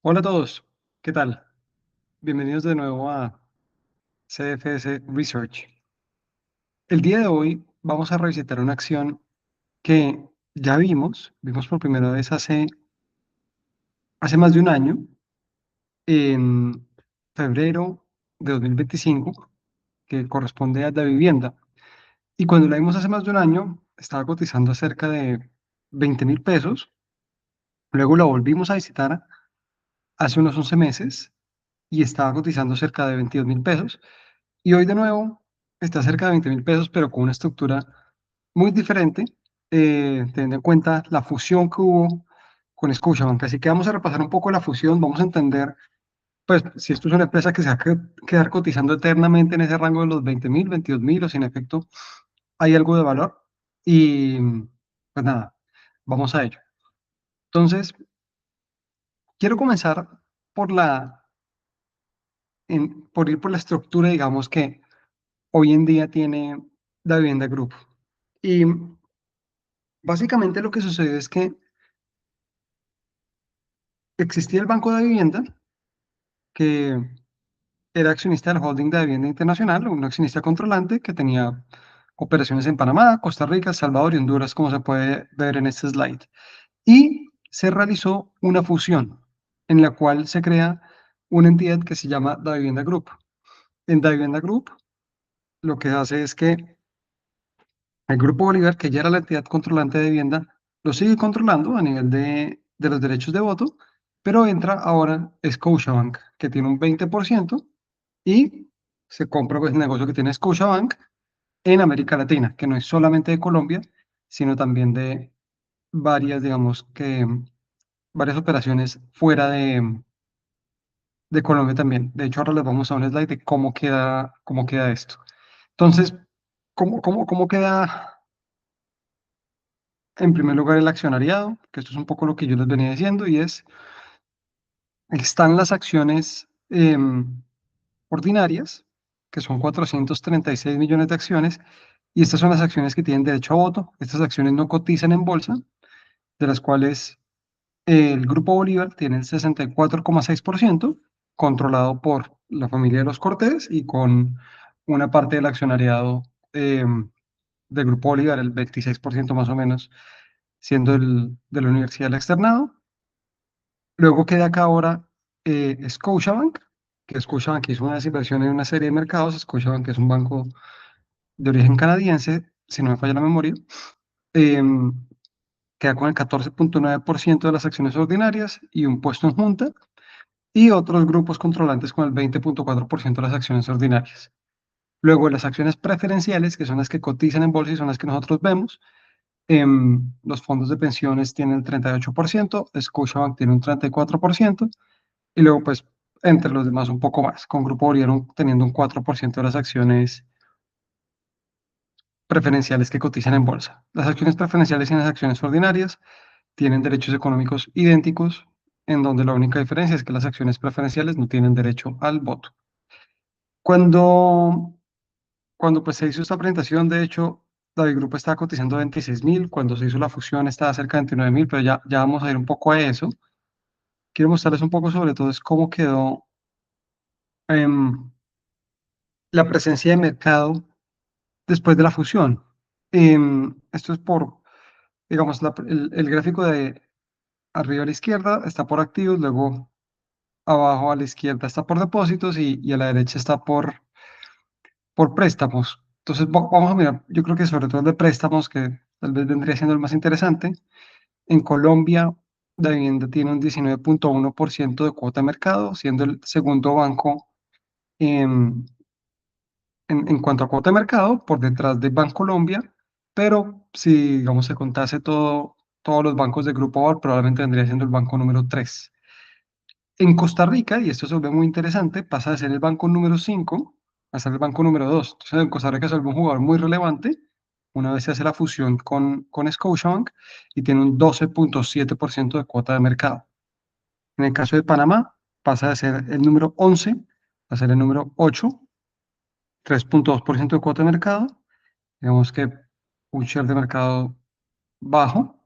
Hola a todos, ¿qué tal? Bienvenidos de nuevo a CFS Research. El día de hoy vamos a revisitar una acción que ya vimos por primera vez hace más de un año, en febrero de 2025, que corresponde a la vivienda. Y cuando la vimos hace más de un año, estaba cotizando cerca de 20.000 pesos. Luego la volvimos a visitar hace unos 11 meses y estaba cotizando cerca de 22.000 pesos. Y hoy de nuevo está cerca de 20.000 pesos, pero con una estructura muy diferente, teniendo en cuenta la fusión que hubo con Scotiabank. Así que vamos a repasar un poco la fusión, vamos a entender, pues, si esto es una empresa que se va a quedar cotizando eternamente en ese rango de los 20.000, 22.000, o si en efecto hay algo de valor. Y pues nada, vamos a ello. Entonces, quiero comenzar por por ir por la estructura, digamos, que hoy en día tiene la Vivienda Group. Y básicamente lo que sucede es que existía el Banco de Vivienda, que era accionista del Holding de Vivienda Internacional, un accionista controlante que tenía operaciones en Panamá, Costa Rica, El Salvador y Honduras, como se puede ver en este slide. Y se realizó una fusión en la cual se crea una entidad que se llama Da Vivienda Group. En Da Vivienda Group lo que hace es que el Grupo Bolívar, que ya era la entidad controlante de vivienda, lo sigue controlando a nivel de los derechos de voto, pero entra ahora Scotiabank, que tiene un 20%, y se compra pues el negocio que tiene Scotiabank en América Latina, que no es solamente de Colombia, sino también de varias, digamos que varias operaciones fuera de Colombia también. De hecho, ahora les vamos a un slide de cómo queda esto. Entonces, ¿cómo queda en primer lugar el accionariado? Que esto es un poco lo que yo les venía diciendo, y están las acciones ordinarias, que son 436 millones de acciones, y estas son las acciones que tienen derecho a voto. Estas acciones no cotizan en bolsa, de las cuales el Grupo Bolívar tiene el 64,6%, controlado por la familia de los Cortés y con una parte del accionariado del Grupo Bolívar, el 26% más o menos, siendo el de la Universidad del Externado. Luego queda acá ahora Scotiabank, que Scotiabank hizo unas inversiones en una serie de mercados. Scotiabank es un banco de origen canadiense, si no me falla la memoria. em, Queda con el 14,9% de las acciones ordinarias y un puesto en junta, y otros grupos controlantes con el 20,4% de las acciones ordinarias. Luego, las acciones preferenciales, que son las que cotizan en bolsa y son las que nosotros vemos, los fondos de pensiones tienen el 38%, Scotiabank tiene un 34%, y luego, pues, entre los demás un poco más, con Grupo Orión teniendo un 4% de las acciones preferenciales que cotizan en bolsa. Las acciones preferenciales y las acciones ordinarias tienen derechos económicos idénticos, en donde la única diferencia es que las acciones preferenciales no tienen derecho al voto. Cuando, cuando pues se hizo esta presentación, de hecho, David Grupo estaba cotizando 26.000, cuando se hizo la fusión estaba cerca de 29.000, pero ya vamos a ir un poco a eso. Quiero mostrarles un poco sobre todo es cómo quedó em, la presencia de mercado después de la fusión. Esto es por, digamos, el gráfico de arriba a la izquierda está por activos, luego abajo a la izquierda está por depósitos y a la derecha está por préstamos. Entonces vamos a mirar, yo creo que sobre todo el de préstamos, que tal vez vendría siendo el más interesante. En Colombia, la vivienda tiene un 19,1% de cuota de mercado, siendo el segundo banco en, en cuanto a cuota de mercado, por detrás de Bancolombia, pero si, digamos, se contase todos los bancos del Grupo Aval, probablemente vendría siendo el banco número 3. En Costa Rica, y esto se vuelve muy interesante, pasa de ser el banco número 5 a ser el banco número 2. Entonces, en Costa Rica se vuelve un jugador muy relevante una vez se hace la fusión con Scotiabank, y tiene un 12,7% de cuota de mercado. En el caso de Panamá, pasa de ser el número 11 a ser el número 8, 3,2% de cuota de mercado. Digamos que un share de mercado bajo.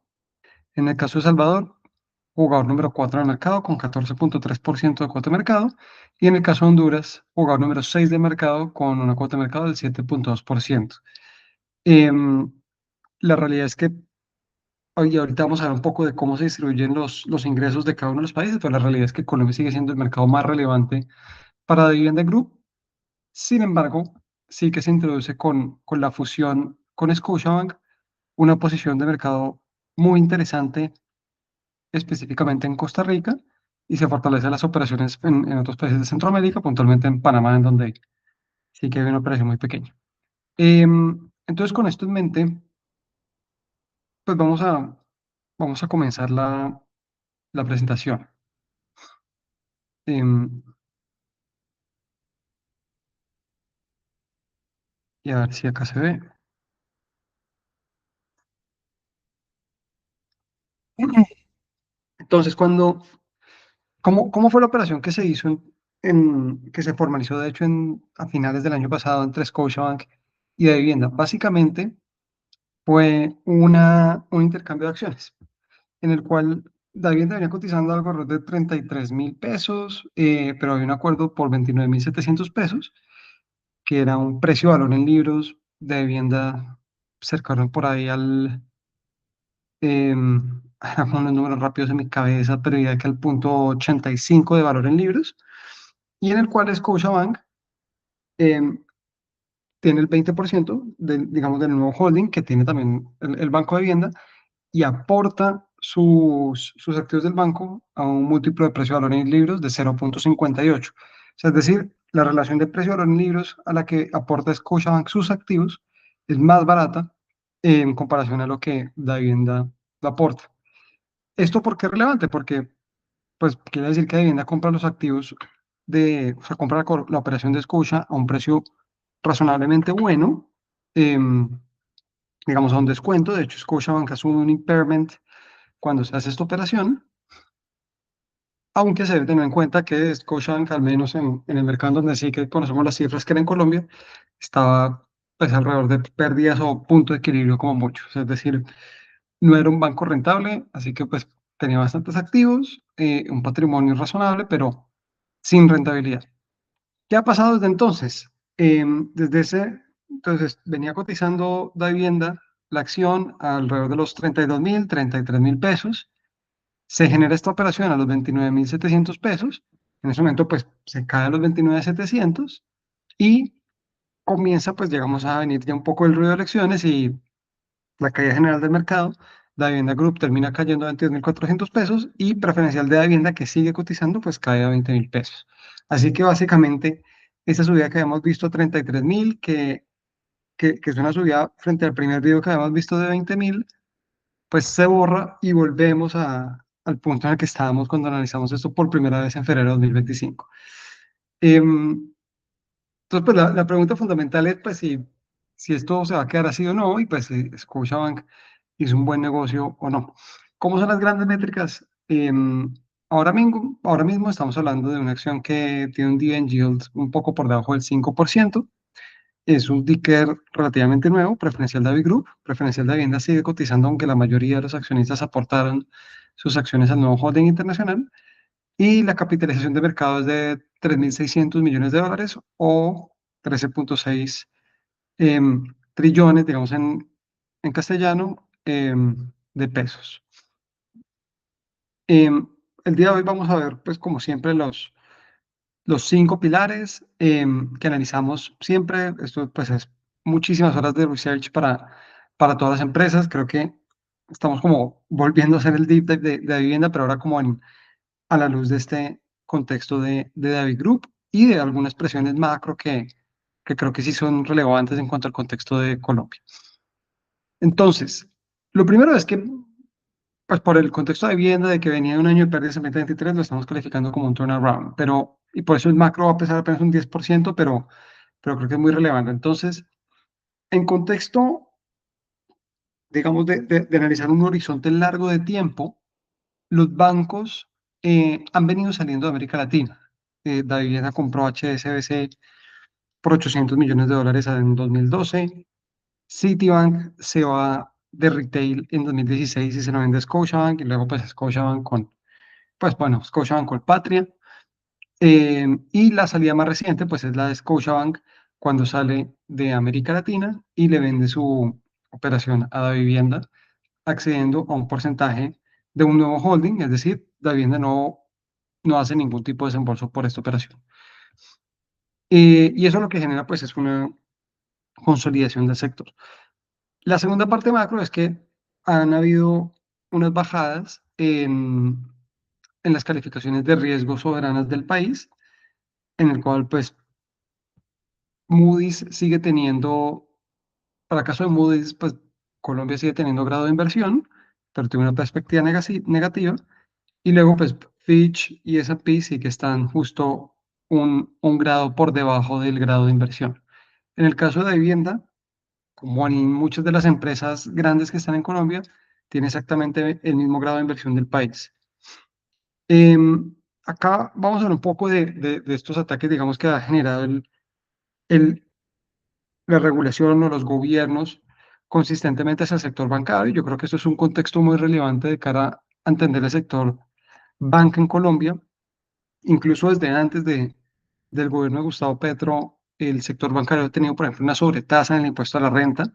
En el caso de Salvador, jugador número 4 del mercado con 14.3% de cuota de mercado. Y en el caso de Honduras, jugador número 6 de mercado con una cuota de mercado del 7.2%. Em, la realidad es que hoy ahorita vamos a ver un poco de cómo se distribuyen los ingresos de cada uno de los países, pero la realidad es que Colombia sigue siendo el mercado más relevante para Dividend Group. Sin embargo, sí que se introduce con la fusión con Scotiabank una posición de mercado muy interesante, específicamente en Costa Rica, y se fortalecen las operaciones en otros países de Centroamérica, puntualmente en Panamá, en donde sí que hay una operación muy pequeña. Entonces, con esto en mente, pues vamos a comenzar la presentación. Em, y a ver si acá se ve. Entonces, ¿cómo fue la operación que se hizo que se formalizó, de hecho, a finales del año pasado entre Scotiabank y de vivienda? Básicamente fue un intercambio de acciones en el cual Davivienda venía cotizando alrededor de 33.000 pesos, pero había un acuerdo por 29.700 pesos, que era un precio-valor en libros de vivienda cercano por ahí hago unos números rápidos en mi cabeza, pero diría que al punto 85 de valor en libros, y en el cual Scotiabank em, tiene el 20% digamos, del nuevo holding que tiene también el Banco de Vivienda, y aporta sus activos del banco a un múltiplo de precio-valor en libros de 0.58. O sea, es decir, la relación de precio-valor en libros a la que aporta Scotiabank sus activos es más barata en comparación a lo que la vivienda la aporta. ¿Esto por qué es relevante? Porque pues quiere decir que Davivienda compra los activos o sea, compra la operación de Scotia a un precio razonablemente bueno, em, digamos a un descuento. De hecho, Scotiabank asume un impairment cuando se hace esta operación, aunque se debe tener en cuenta que Scotiabank, al menos en el mercado donde sí que conocemos las cifras que era en Colombia, estaba pues alrededor de pérdidas o punto de equilibrio como mucho. O sea, es decir, no era un banco rentable, así que pues tenía bastantes activos, un patrimonio razonable, pero sin rentabilidad. ¿Qué ha pasado desde entonces? Entonces venía cotizando la vivienda, la acción, alrededor de los 32.000, 33.000 pesos. Se genera esta operación a los 29.700 pesos. En ese momento, pues se cae a los 29.700 y comienza, pues llegamos a venir ya un poco el ruido de elecciones y la caída general del mercado. La vivienda Group termina cayendo a 22.400 pesos y preferencial de la vivienda, que sigue cotizando, pues cae a 20.000 pesos. Así que básicamente esa subida que habíamos visto a 33.000, que es una subida frente al primer video que habíamos visto de 20.000, pues se borra y volvemos al punto en el que estábamos cuando analizamos esto por primera vez en febrero de 2025. Em, entonces, pues la pregunta fundamental es, pues, si esto se va a quedar así o no, y pues si Scotiabank hizo un buen negocio o no. ¿Cómo son las grandes métricas? Ahora mismo estamos hablando de una acción que tiene un dividend yield un poco por debajo del 5%. Es un ticker relativamente nuevo, preferencial de Group. Preferencial de Vivienda sigue cotizando, aunque la mayoría de los accionistas aportaron sus acciones al nuevo holding internacional. Y la capitalización de mercado es de 3.600 millones de dólares o 13.6 trillones, digamos en castellano, de pesos. Em, el día de hoy vamos a ver, pues como siempre, los 5 pilares que analizamos siempre. Esto pues es muchísimas horas de research para todas las empresas. Creo que estamos como volviendo a hacer el deep dive de vivienda, pero ahora como a la luz de este contexto de David Group y de algunas presiones macro que creo que sí son relevantes en cuanto al contexto de Colombia. Entonces, lo primero es que, pues por el contexto de vivienda, de que venía de un año de pérdidas en 2023, lo estamos calificando como un turnaround, y por eso el macro va a pesar apenas un 10%, pero creo que es muy relevante. Entonces, en contexto, digamos, de analizar un horizonte largo de tiempo, los bancos han venido saliendo de América Latina. Davivienda compró HSBC por 800 millones de dólares en 2012. Citibank se va de retail en 2016 y se lo vende a Scotiabank, y luego pues Scotiabank pues bueno, Scotiabank Colpatria. Y la salida más reciente, pues es la de Scotiabank cuando sale de América Latina y le vende su operación a Davivienda, accediendo a un porcentaje de un nuevo holding, es decir, Davivienda no hace ningún tipo de desembolso por esta operación. Y eso lo que genera, pues, es una consolidación del sector. La segunda parte macro es que han habido unas bajadas en las calificaciones de riesgo soberanas del país, en el cual, pues, Moody's sigue teniendo, para el caso de Moody's, pues Colombia sigue teniendo grado de inversión, pero tiene una perspectiva negativa. Y luego, pues Fitch y S&P sí que están justo un grado por debajo del grado de inversión. En el caso de vivienda, como en muchas de las empresas grandes que están en Colombia, tiene exactamente el mismo grado de inversión del país. Acá vamos a hablar un poco de estos ataques, digamos, que ha generado el la regulación o los gobiernos consistentemente hacia el sector bancario. Yo creo que eso es un contexto muy relevante de cara a entender el sector banca en Colombia. Incluso desde antes del gobierno de Gustavo Petro, el sector bancario ha tenido, por ejemplo, una sobretasa en el impuesto a la renta.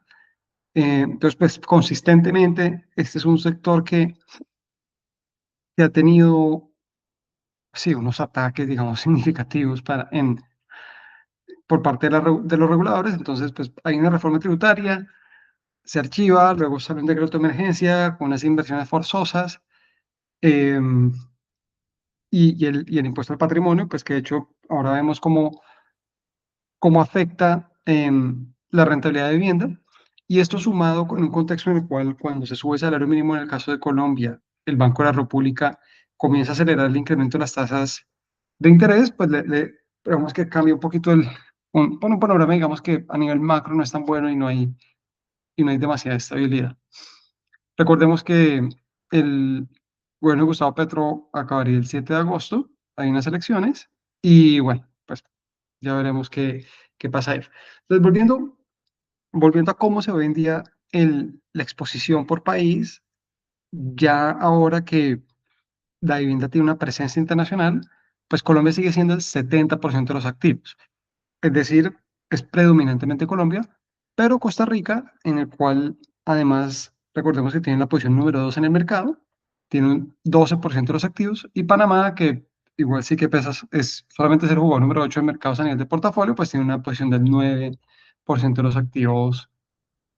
Entonces, pues consistentemente, este es un sector que ha tenido, sí, unos ataques, digamos, significativos por parte de los reguladores. Entonces, pues hay una reforma tributaria, se archiva, luego sale un decreto de emergencia con unas inversiones forzosas, em, y el impuesto al patrimonio, pues que de hecho ahora vemos cómo afecta la rentabilidad de vivienda. Y esto sumado con un contexto en el cual cuando se sube el salario mínimo en el caso de Colombia, el Banco de la República comienza a acelerar el incremento de las tasas de interés, pues digamos que cambia un poquito bueno, un panorama, digamos que a nivel macro no es tan bueno y no hay demasiada estabilidad. Recordemos que el gobierno de Gustavo Petro acabaría el 7 de agosto, hay unas elecciones, y bueno, pues ya veremos qué pasa ahí. Entonces, volviendo a cómo se ve hoy en día la exposición por país, ya ahora que la vivienda tiene una presencia internacional, pues Colombia sigue siendo el 70% de los activos. Es decir, es predominantemente Colombia, pero Costa Rica, en el cual además recordemos que tiene la posición número 2 en el mercado, tiene un 12% de los activos, y Panamá, que igual sí que pesa, es solamente ser jugador número 8 en mercados a nivel de portafolio, pues tiene una posición del 9% de los activos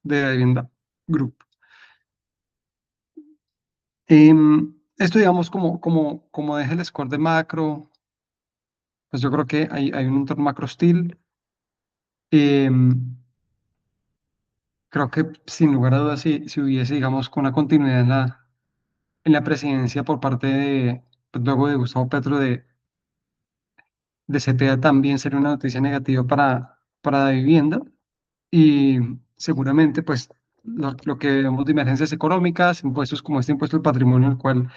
de la vivienda group. Esto, digamos, como deja el score de macro, pues yo creo que hay un entorno macro hostil. Em, Creo que sin lugar a dudas, si hubiese, digamos, con una continuidad en la presidencia por parte pues, luego de Gustavo Petro de Cepeda, también sería una noticia negativa para la vivienda. Y seguramente, pues, lo que vemos de emergencias económicas, impuestos como este impuesto al patrimonio, el cual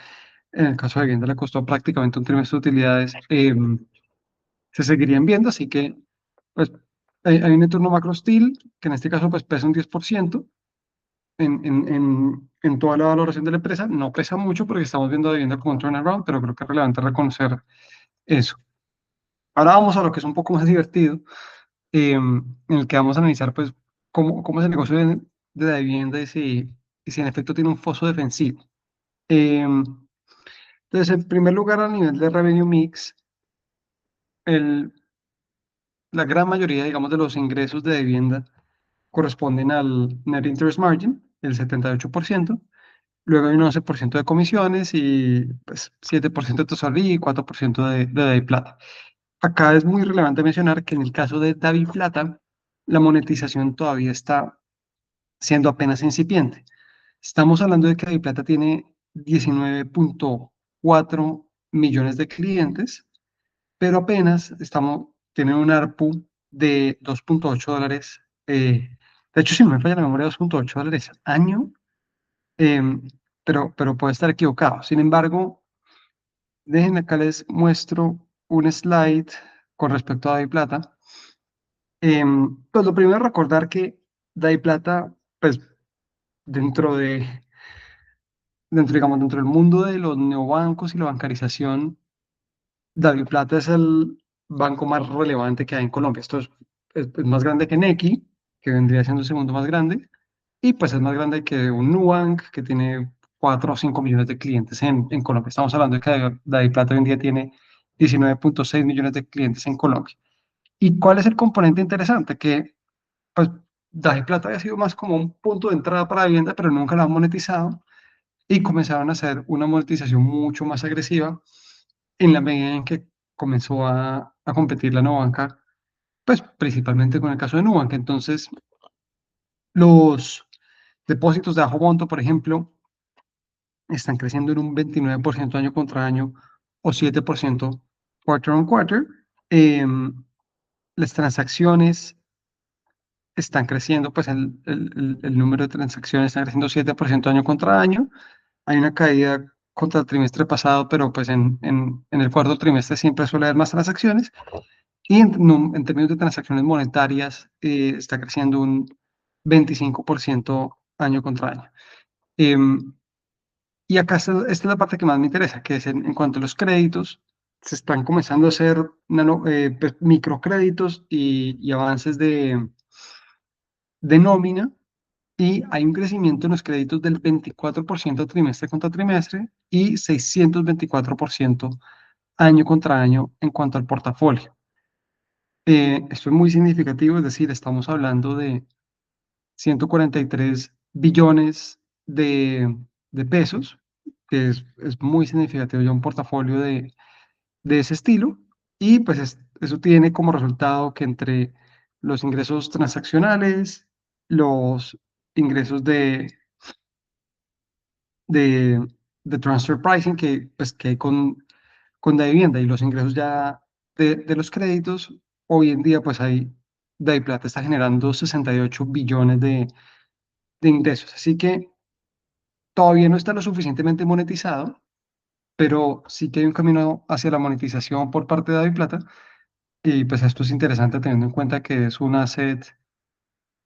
en el caso de vivienda le costó prácticamente un trimestre de utilidades, se seguirían viendo. Así que, pues, hay un entorno macro hostil, que en este caso, pues, pesa un 10% en toda la valoración de la empresa. No pesa mucho porque estamos viendo a vivienda como un turnaround, pero creo que es relevante reconocer eso. Ahora vamos a lo que es un poco más divertido, en el que vamos a analizar, pues, cómo es el negocio de la vivienda y si en efecto tiene un foso defensivo. Entonces, en primer lugar, a nivel de revenue mix, el, la gran mayoría, digamos, de los ingresos de vivienda corresponden al net interest margin, el 78%. Luego hay un 11% de comisiones y pues 7% de tesorería y 4% de Davi Plata. Acá es muy relevante mencionar que en el caso de Davi Plata, la monetización todavía está siendo apenas incipiente. Estamos hablando de que Davi Plata tiene 19,4 millones de clientes, pero apenas tiene un ARPU de $2,8. De hecho, si no me falla la memoria, $2,8 año, em, pero puede estar equivocado. Sin embargo, déjenme acá les muestro un slide con respecto a DaviPlata. Pues lo primero es recordar que DaviPlata, pues dentro digamos, dentro del mundo de los neobancos y la bancarización, DaviPlata es el banco más relevante que hay en Colombia. Esto es más grande que Nequi, que vendría siendo el segundo más grande, y pues es más grande que un Nubank, que tiene 4 o 5 millones de clientes en Colombia. Estamos hablando de que DaviPlata hoy en día tiene 19,6 millones de clientes en Colombia. ¿Y cuál es el componente interesante? Que pues DaviPlata había sido más como un punto de entrada para vivienda, pero nunca la han monetizado y comenzaron a hacer una monetización mucho más agresiva en la medida en que comenzó a competir la Nubanca, pues principalmente con el caso de Nubank. Entonces, los depósitos de bajo monto, por ejemplo, están creciendo en un 29% año contra año o 7% quarter on quarter. Em, las transacciones están creciendo, pues el número de transacciones está creciendo 7% año contra año. Hay una caída contra el trimestre pasado, pero pues en el cuarto trimestre siempre suele haber más transacciones. Y en términos de transacciones monetarias, está creciendo un 25% año contra año. Em, y acá esta es la parte que más me interesa, que es en cuanto a los créditos, se están comenzando a hacer pues, microcréditos y avances de nómina, y hay un crecimiento en los créditos del 24% trimestre contra trimestre y 624% año contra año en cuanto al portafolio. Esto es muy significativo, es decir, estamos hablando de 143 billones de pesos, que es muy significativo ya un portafolio de ese estilo, y pues eso tiene como resultado que entre los ingresos transaccionales, los ingresos de, de transfer pricing que hay con la vivienda y los ingresos ya de los créditos, hoy en día pues DaviPlata está generando 68 billones de ingresos. Así que todavía no está lo suficientemente monetizado, pero sí que hay un camino hacia la monetización por parte de DaviPlata. Y pues esto es interesante teniendo en cuenta que es un asset,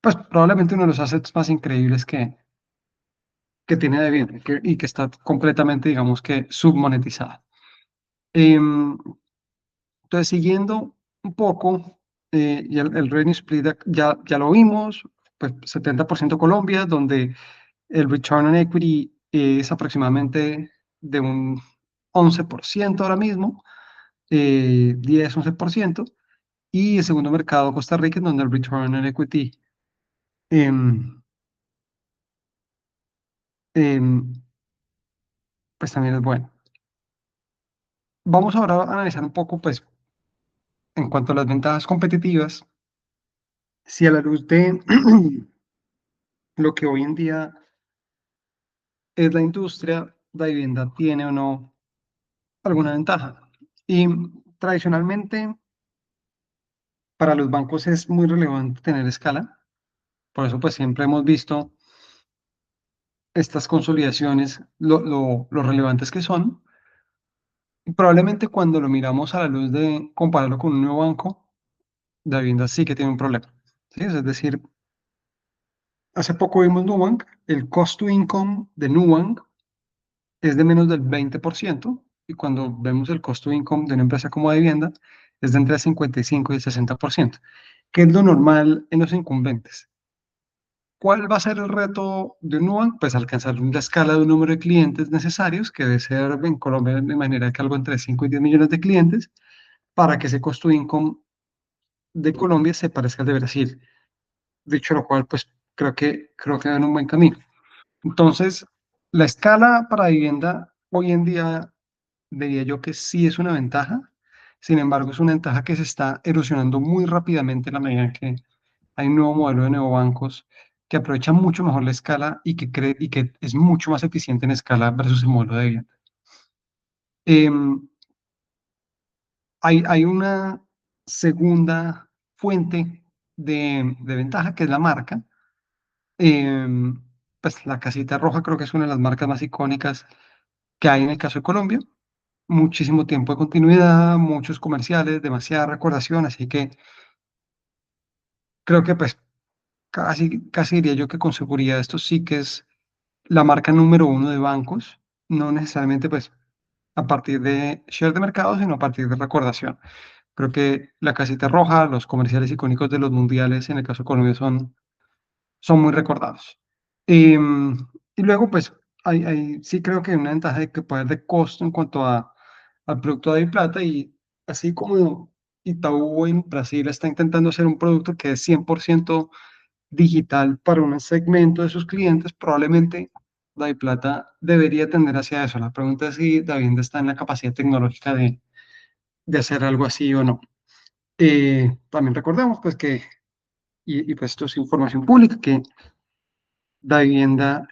pues probablemente uno de los assets más increíbles que tiene Davivienda y que está completamente, digamos que, submonetizado. Em, entonces, siguiendo un poco, y el revenue split ya lo vimos, pues 70% Colombia, donde el return on equity es aproximadamente de un 11% ahora mismo, 10-11%, y el segundo mercado Costa Rica, en donde el return on equity em, em, pues también es bueno. Vamos ahora a analizar un poco, pues, en cuanto a las ventajas competitivas, si a la luz de lo que hoy en día es la industria, la vivienda tiene o no alguna ventaja. Y tradicionalmente para los bancos es muy relevante tener escala. Por eso pues siempre hemos visto estas consolidaciones, lo relevantes que son. Y probablemente cuando lo miramos a la luz de compararlo con un nuevo banco, la vivienda sí que tiene un problema. ¿Sí? Es decir, hace poco vimos Nubank, el cost to income de Nubank es de menos del 20%, y cuando vemos el costo de income de una empresa como de vivienda es de entre el 55 y el 60%, que es lo normal en los incumbentes. ¿Cuál va a ser el reto de Nubank? Pues alcanzar la escala de un número de clientes necesarios, que debe ser en Colombia de manera que algo entre 5 y 10 millones de clientes, para que ese costo de income de Colombia se parezca al de Brasil. Dicho lo cual, pues creo que va en un buen camino. Entonces, la escala para vivienda hoy en día diría yo que sí es una ventaja. Sin embargo, es una ventaja que se está erosionando muy rápidamente en la medida que hay un nuevo modelo de neobancos que aprovecha mucho mejor la escala y que es mucho más eficiente en escala versus el modelo de vivienda. Em, hay una segunda fuente de ventaja que es la marca. Em, pues la casita roja creo que es una de las marcas más icónicas que hay en el caso de Colombia. Muchísimo tiempo de continuidad, muchos comerciales, demasiada recordación, así que creo que pues casi diría yo que con seguridad esto sí que es la marca número uno de bancos, no necesariamente pues a partir de share de mercado, sino a partir de recordación. Creo que la casita roja, los comerciales icónicos de los mundiales, en el caso de Colombia, son muy recordados. Em, y luego, pues, sí creo que hay una ventaja de que poder de costo en cuanto al producto de Plata y así como Itaú en Brasil está intentando hacer un producto que es 100% digital para un segmento de sus clientes, probablemente Plata debería tender hacia eso. La pregunta es si Davivienda está en la capacidad tecnológica de hacer algo así o no. También recordemos pues que, y pues esto es información pública, que Davivienda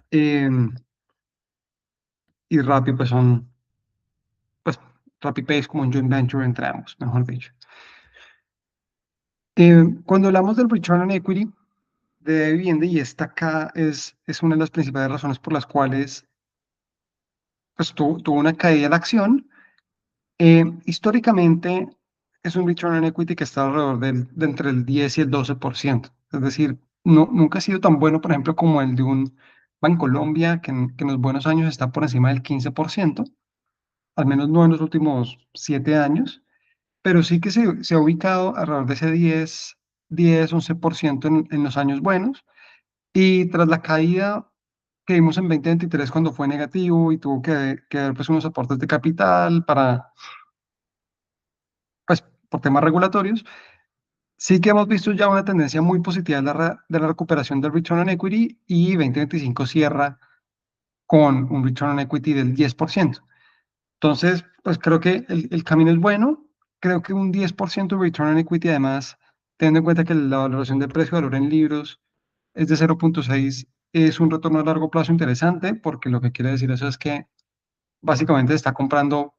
y Rappi pues son, pues RappiPay es como un joint venture entre ambos, mejor dicho. Cuando hablamos del return on equity de Davivienda, y esta acá es una de las principales razones por las cuales pues tuvo una caída de la acción. Históricamente es un return on equity que está alrededor de entre el 10 y el 12%. Es decir, nunca ha sido tan bueno, por ejemplo, como el de un Bancolombia, que en los buenos años está por encima del 15%, al menos no en los últimos 7 años, pero sí que se ha ubicado alrededor de ese 11% en los años buenos. Y tras la caída que vimos en 2023 cuando fue negativo y tuvo que dar pues, unos aportes de capital pues, por temas regulatorios, sí que hemos visto ya una tendencia muy positiva de la recuperación del return on equity y 2025 cierra con un return on equity del 10%. Entonces, pues creo que el camino es bueno. Creo que un 10% de return on equity, además, teniendo en cuenta que la valoración del precio de valor en libros es de 0,6, es un retorno a largo plazo interesante, porque lo que quiere decir eso es que básicamente está comprando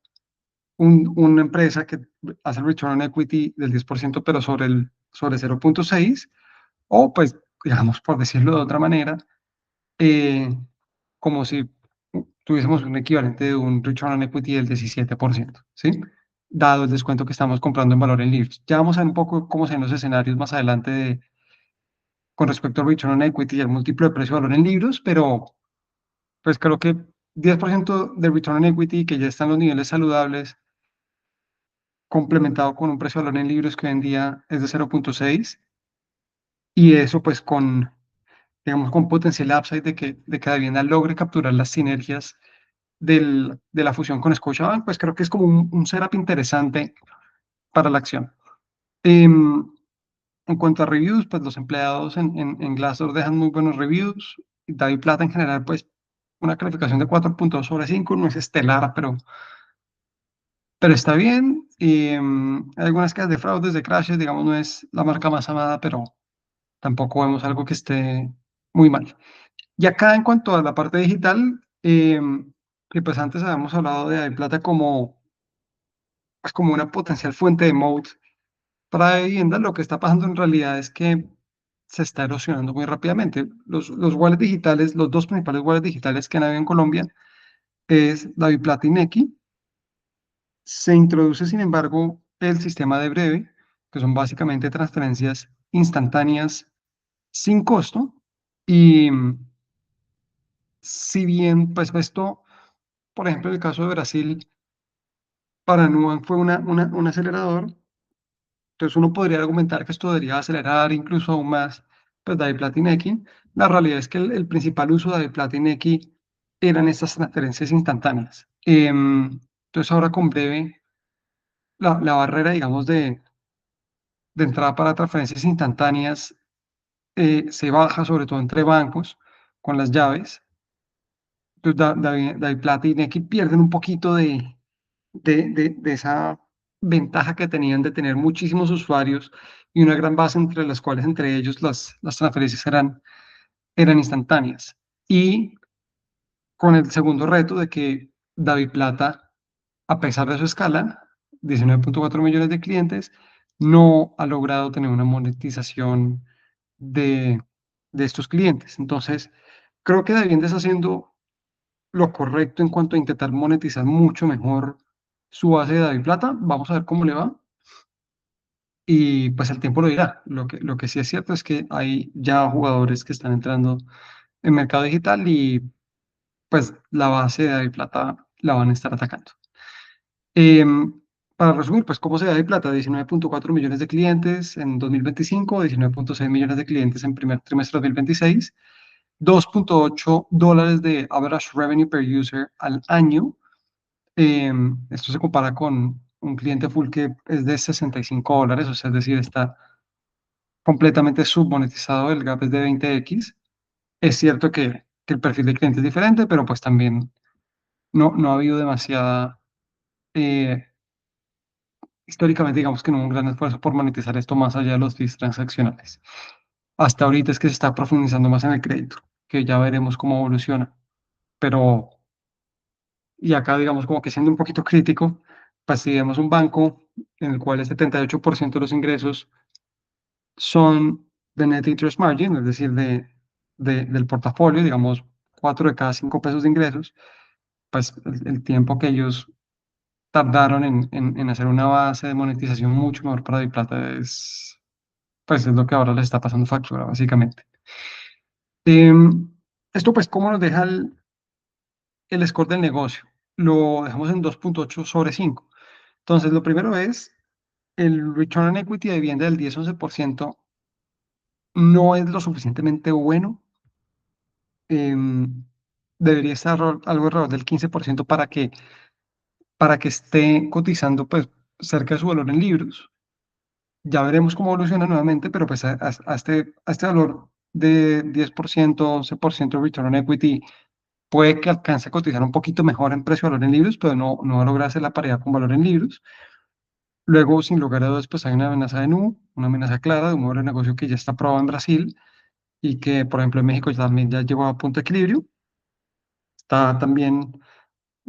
una empresa que hace el return on equity del 10%, pero sobre 0,6, o pues, digamos, por decirlo de otra manera, eh, como si tuviésemos un equivalente de un return on equity del 17%, ¿sí? Dado el descuento que estamos comprando en valor en libros. Ya vamos a ver un poco cómo sean los escenarios más adelante con respecto al return on equity y el múltiplo de precio de valor en libros, pero pues creo que 10% de return on equity, que ya están los niveles saludables, complementado con un precio de valor en libros que hoy en día es de 0,6, y eso pues con, digamos, con potencial upside de que Davivienda logre capturar las sinergias de la fusión con Scotiabank, pues creo que es como un setup interesante para la acción. Em, en cuanto a reviews, pues los empleados en Glassdoor dejan muy buenos reviews. David Plata en general, pues una calificación de 4,2/5, no es estelar, pero está bien. Hay algunas quejas de fraudes, de crashes, digamos, no es la marca más amada, pero tampoco vemos algo que esté muy mal. Y acá en cuanto a la parte digital, que pues antes habíamos hablado de iPlata como una potencial fuente de moat para vivienda, lo que está pasando en realidad es que se está erosionando muy rápidamente. Los wallets digitales, los dos principales wallets digitales que han habido en Colombia es DaviPlata y Nequi. Se introduce, sin embargo, el sistema de Breve, que son básicamente transferencias instantáneas sin costo. Y si bien, pues esto, por ejemplo, en el caso de Brasil, para Nubank fue un acelerador, entonces uno podría argumentar que esto debería acelerar incluso aún más, pues DaviPlata y Nequi. La realidad es que el principal uso de DaviPlata y Nequi eran estas transferencias instantáneas. Entonces ahora con Breve, la barrera, digamos, de entrada para transferencias instantáneas se baja, sobre todo entre bancos, con las llaves. Entonces, DaviPlata y Nequi pierden un poquito de esa ventaja que tenían de tener muchísimos usuarios y una gran base entre las cuales entre ellos las transferencias eran instantáneas. Y con el segundo reto de que DaviPlata, a pesar de su escala, 19,4 millones de clientes, no ha logrado tener una monetización de, de estos clientes. Entonces, creo que Davivienda está haciendo lo correcto en cuanto a intentar monetizar mucho mejor su base de DaviPlata. Vamos a ver cómo le va. Y pues el tiempo lo dirá. Lo que sí es cierto es que hay ya jugadores que están entrando en mercado digital pues la base de David Plata la van a estar atacando. Em, para resumir, pues cómo se da David Plata, 19,4 millones de clientes en 2025, 19,6 millones de clientes en primer trimestre de 2026, $2,8 de average revenue per user al año. Esto se compara con un cliente full que es de $65, o sea, es decir, está completamente submonetizado, el gap es de 20x. Es cierto que el perfil de cliente es diferente, pero pues también no ha habido demasiada, eh, históricamente digamos que no hubo un gran esfuerzo por monetizar esto más allá de los fees transaccionales. Hasta ahorita es que se está profundizando más en el crédito, que ya veremos cómo evoluciona. Pero, y acá digamos como que siendo un poquito crítico, pues si vemos un banco en el cual el 78% de los ingresos son de net interest margin, es decir, del portafolio, digamos, 4 de cada 5 pesos de ingresos, pues el tiempo que ellos tardaron en hacer una base de monetización mucho mejor para Biplata pues es lo que ahora les está pasando factura, básicamente. Em, Esto pues, ¿cómo nos deja el score del negocio? Lo dejamos en 2,8/5. Entonces, lo primero es el return on equity de vivienda del 10-11% no es lo suficientemente bueno. em, Debería estar algo alrededor del 15% para que esté cotizando pues cerca de su valor en libros. Ya veremos cómo evoluciona nuevamente, pero pues a este valor de 10%, 11% return on equity, puede que alcance a cotizar un poquito mejor en precio valor en libros, pero no va a lograr hacer la paridad con valor en libros. Luego, sin lugar a dudas, pues hay una amenaza de Nu, una amenaza clara de un modelo de negocio que ya está probado en Brasil y que, por ejemplo, en México también ya llegó a punto de equilibrio. Está también,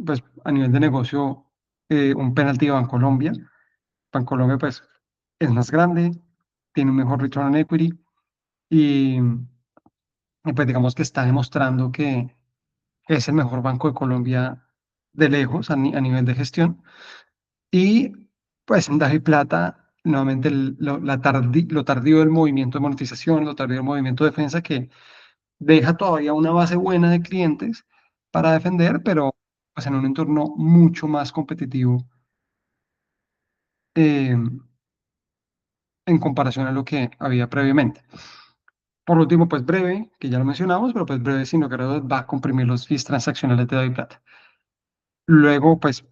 pues, a nivel de negocio, un penalti de Bancolombia. Bancolombia, pues, es más grande, tiene un mejor return on equity y, y, pues, digamos que está demostrando que es el mejor banco de Colombia de lejos a nivel de gestión. Y, pues, en Davi Plata, nuevamente, lo tardío del movimiento de monetización, lo tardío del movimiento de defensa que deja todavía una base buena de clientes para defender, pero pues en un entorno mucho más competitivo, eh, en comparación a lo que había previamente. Por último, pues Breve, que ya lo mencionamos, pero pues Breve sin lugar a dudas va a comprimir los fees transaccionales de DaviPlata. Luego, pues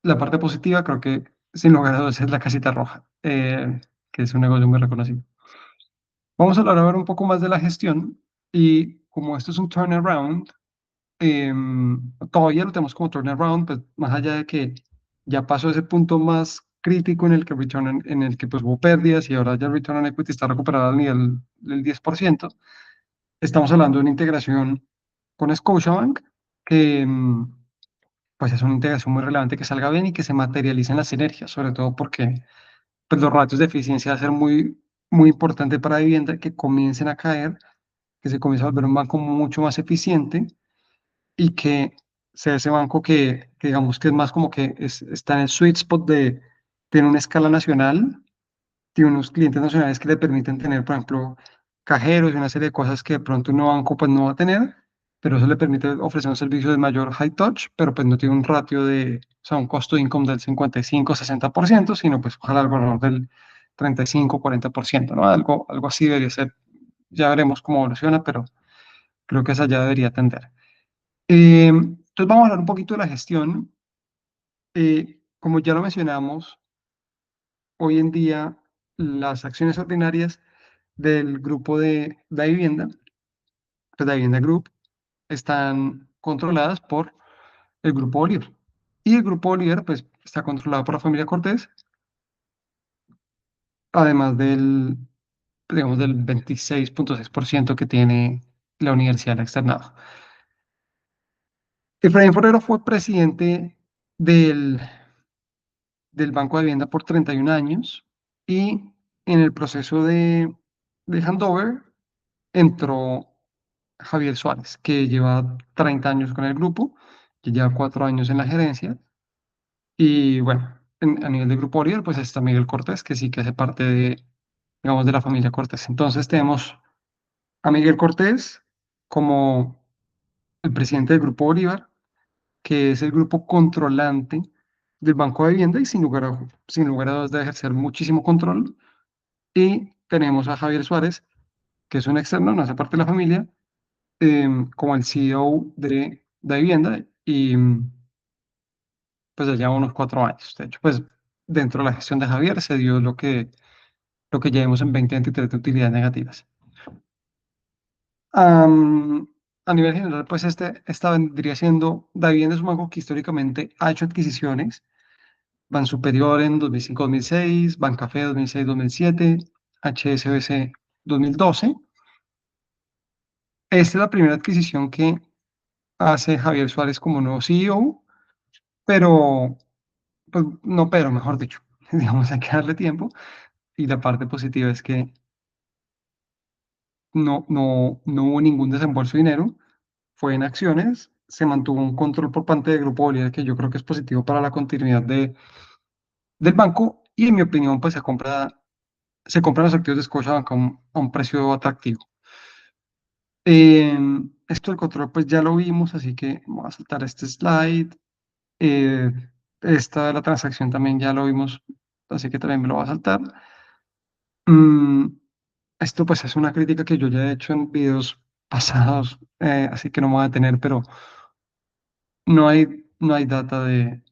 la parte positiva creo que sin lugar a dudas es la casita roja, que es un negocio muy reconocido. Vamos a hablar ahora un poco más de la gestión y como esto es un turnaround, todavía lo tenemos como turnaround, pues más allá de que ya pasó ese punto más crítico en el que en el que pues hubo pérdidas y ahora ya el return on equity está recuperado al nivel del 10%. Estamos hablando de una integración con Scotiabank, que pues es una integración muy relevante que salga bien y que se materialicen las sinergias, sobre todo porque pues los ratios de eficiencia va a ser muy, muy importante para vivienda, que comiencen a caer, que se comience a volver un banco mucho más eficiente y que sea ese banco que digamos que es más como que está en el sweet spot tiene una escala nacional, tiene unos clientes nacionales que le permiten tener, por ejemplo, cajeros y una serie de cosas que de pronto un banco pues no va a tener, pero eso le permite ofrecer un servicio de mayor high touch, pero pues no tiene un ratio o sea, un costo de income del 55-60%, sino pues ojalá alrededor del 35-40%, ¿no? Algo así debería ser. Ya veremos cómo evoluciona, pero creo que esa ya debería tender. Entonces vamos a hablar un poquito de la gestión. Como ya lo mencionamos, hoy en día las acciones ordinarias del grupo de la vivienda, pues la vivienda group, están controladas por el grupo Bolívar. Y el grupo Bolívar pues está controlado por la familia Cortés, además digamos, del 26,6% que tiene la Universidad del Externado. Efraín Forero fue presidente del del Banco de Vivienda por 31 años y en el proceso de handover entró Javier Suárez, que lleva 30 años con el grupo, que lleva 4 años en la gerencia y bueno, a nivel de Grupo Oriol, pues está Miguel Cortés, que sí que hace parte digamos, de la familia Cortés. Entonces tenemos a Miguel Cortés como el presidente del Grupo Bolívar, que es el grupo controlante del Banco de Vivienda y sin lugar a dudas de ejercer muchísimo control. Y tenemos a Javier Suárez, que es un externo, no hace parte de la familia, como el CEO de vivienda y pues ya lleva unos 4 años. De hecho, pues dentro de la gestión de Javier se dio lo que llevamos en 2023 de utilidades negativas. Am, a nivel general, pues esta vendría siendo, Davivienda es un banco que históricamente ha hecho adquisiciones, Ban Superior en 2005-2006, Bancafé 2006-2007, HSBC 2012. Esta es la primera adquisición que hace Javier Suárez como nuevo CEO, pero, pues, no, pero mejor dicho, digamos, hay que darle tiempo. Y la parte positiva es que no hubo ningún desembolso de dinero, fue en acciones, se mantuvo un control por parte del Grupo Bolívar que yo creo que es positivo para la continuidad del banco y en mi opinión pues se compran los activos de Scotiabank a un precio atractivo. Esto del control pues ya lo vimos, así que voy a saltar este slide. Eh, Esta de la transacción también ya lo vimos, así que también me lo voy a saltar. Mm, Esto pues es una crítica que yo ya he hecho en videos pasados, así que no me voy a detener, pero no hay data de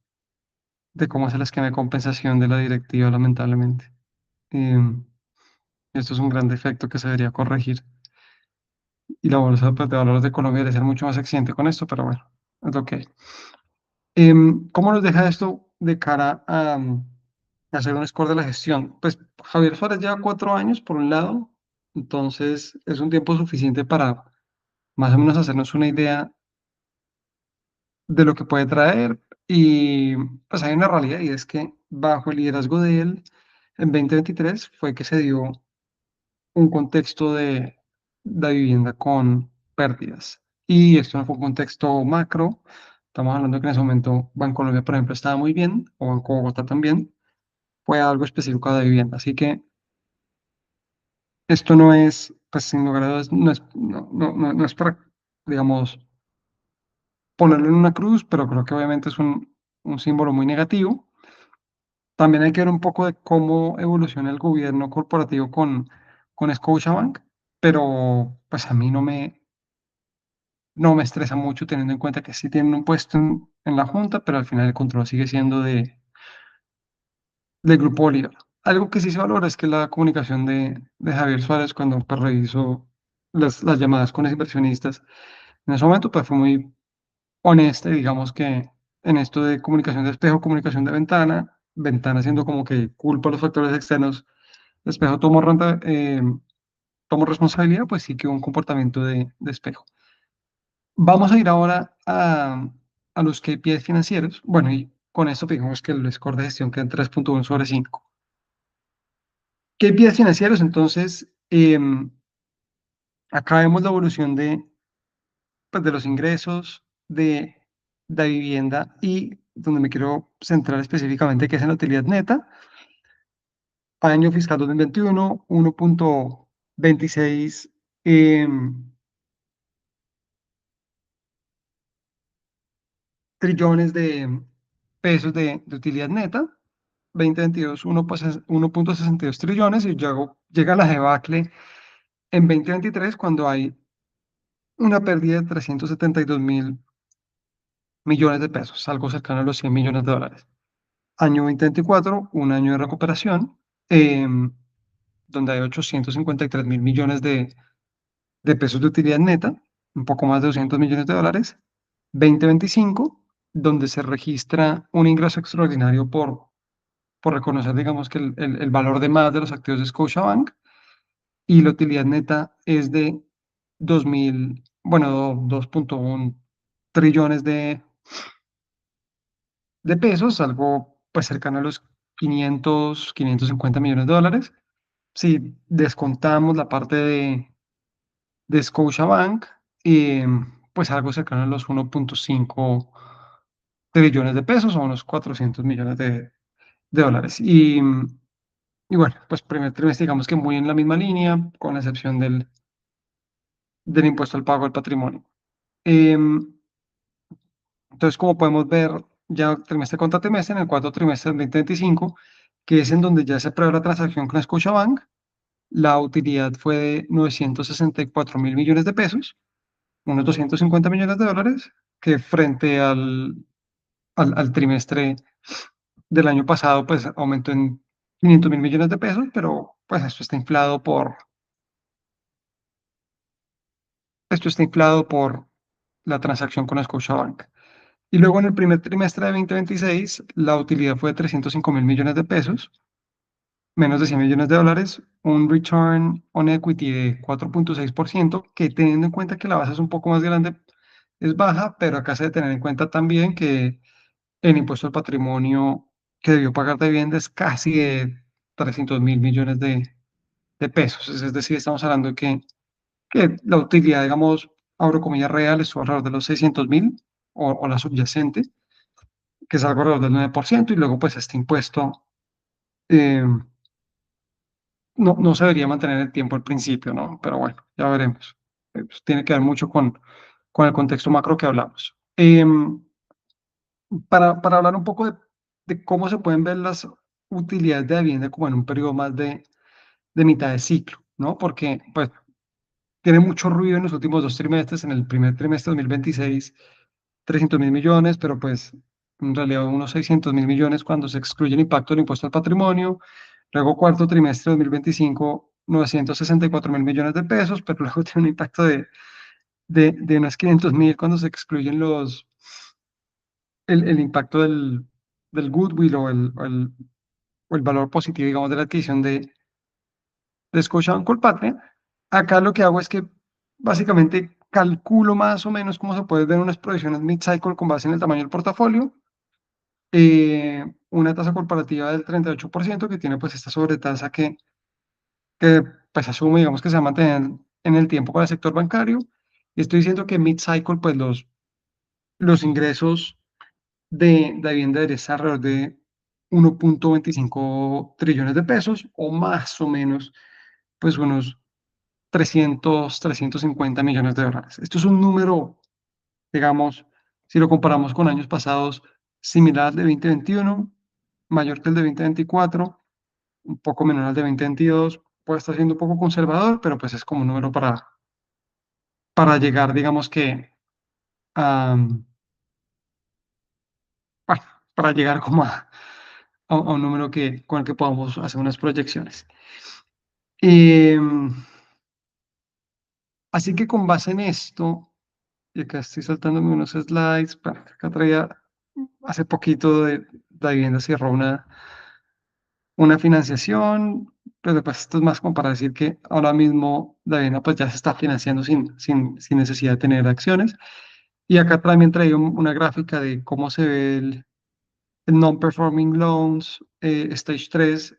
cómo es el esquema de compensación de la directiva, lamentablemente. Em, Esto es un gran defecto que se debería corregir y la Bolsa pues, de Valores de Colombia debería ser mucho más exigente con esto, pero bueno, es lo que hay. ¿Cómo nos deja esto de cara a hacer un score de la gestión? Pues Javier Suárez lleva 4 años, por un lado, entonces es un tiempo suficiente para más o menos hacernos una idea de lo que puede traer. Y pues hay una realidad y es que bajo el liderazgo de él, en 2023 fue que se dio un contexto de vivienda con pérdidas. Y esto no fue un contexto macro. Estamos hablando que en ese momento Bancolombia, por ejemplo, estaba muy bien, o Banco Bogotá también. Fue algo específico de vivienda. Así que esto no es, pues sin lugar a dudas, no es para, digamos, ponerlo en una cruz, pero creo que obviamente es un símbolo muy negativo. También hay que ver un poco de cómo evoluciona el gobierno corporativo con Scotiabank, pero pues a mí no me estresa mucho teniendo en cuenta que sí tienen un puesto en la Junta, pero al final el control sigue siendo del Grupo Bolívar. Algo que sí se valora es que la comunicación de Javier Suárez cuando pues, revisó las llamadas con los inversionistas, en ese momento pues fue muy honesta y digamos que en esto de comunicación de espejo, comunicación de ventana, ventana siendo como que culpa a los factores externos, espejo tomó responsabilidad, pues sí que hubo un comportamiento de espejo. Vamos a ir ahora a los KPIs financieros. Bueno, y con esto fijamos que el score de gestión queda en 3.1/5. KPIs financieros, entonces, acá vemos la evolución pues, de los ingresos de vivienda y donde me quiero centrar específicamente, que es en la utilidad neta. Año fiscal 2021, 1.26 trillones de pesos de utilidad neta. 2022, 1.62 trillones y luego llega la debacle en 2023 cuando hay una pérdida de 372.000 millones de pesos, algo cercano a los 100 millones de dólares. Año 2024, un año de recuperación, donde hay 853.000 millones de pesos de utilidad neta, un poco más de 200 millones de dólares. 2025, donde se registra un ingreso extraordinario por reconocer, digamos, que el valor de más de los activos de Scotiabank y la utilidad neta es de 2.000, bueno, 2.1 trillones de pesos, algo pues cercano a los 550 millones de dólares. Si descontamos la parte de Scotiabank, pues algo cercano a los 1.5 trillones de pesos o unos 400 millones de dólares. Y bueno, pues primer trimestre digamos que muy en la misma línea, con la excepción del impuesto al pago del patrimonio. Em, entonces, como podemos ver, ya trimestre contra trimestre, en el cuarto trimestre del 2025, que es en donde ya se prevé la transacción con Scotiabank, la utilidad fue de 964.000 millones de pesos, unos 250 millones de dólares, que frente al trimestre del año pasado, pues aumentó en 500.000 millones de pesos, pero pues esto está inflado por la transacción con Scotiabank. Y luego en el primer trimestre de 2026, la utilidad fue de 305.000 millones de pesos, menos de 100 millones de dólares, un return on equity de 4,6%, que teniendo en cuenta que la base es un poco más grande, es baja, pero acá se debe tener en cuenta también que el impuesto al patrimonio que debió pagar de vivienda es casi de 300.000 millones de pesos. Es decir, estamos hablando de que la utilidad, digamos, abro comillas reales, estuvo alrededor de los 600.000 o la subyacente, que es algo alrededor del 9%, y luego pues este impuesto eh, no se debería mantener en el tiempo al principio, ¿no? Pero bueno, ya veremos. Pues, tiene que ver mucho con el contexto macro que hablamos. Para hablar un poco de cómo se pueden ver las utilidades de la vivienda como en un periodo más de mitad de ciclo, ¿no? Porque pues tiene mucho ruido en los últimos dos trimestres. En el primer trimestre de 2026, 300.000 millones, pero pues en realidad unos 600.000 millones cuando se excluye el impacto del impuesto al patrimonio. Luego cuarto trimestre de 2025, 964.000 millones de pesos, pero luego tiene un impacto de unos 500.000 cuando se excluyen el impacto del goodwill o el valor positivo, digamos, de la adquisición de Scotiabank Colpatria. Acá lo que hago es que básicamente calculo más o menos cómo se puede ver unas proyecciones mid-cycle con base en el tamaño del portafolio, una tasa corporativa del 38% que tiene pues esta sobretasa que pues asume, digamos, que se va a mantener en el tiempo para el sector bancario. Y estoy diciendo que mid-cycle, pues los ingresos de vivienda debería estar alrededor de 1,25 trillones de pesos o más o menos pues unos 350 millones de dólares. Esto es un número, digamos, si lo comparamos con años pasados, similar al de 2021, mayor que el de 2024, un poco menor al de 2022. Puede estar siendo un poco conservador, pero pues es como un número para llegar, digamos que, a, bueno, para llegar como a un número con el que podamos hacer unas proyecciones. Em, Así que con base en esto, y acá estoy saltándome unos slides, bueno, acá traía hace poquito de la vivienda cerró una financiación, pero pues esto es más como para decir que ahora mismo la vivienda pues ya se está financiando sin necesidad de tener acciones. Y acá también traía una gráfica de cómo se ve el non-performing loans, stage 3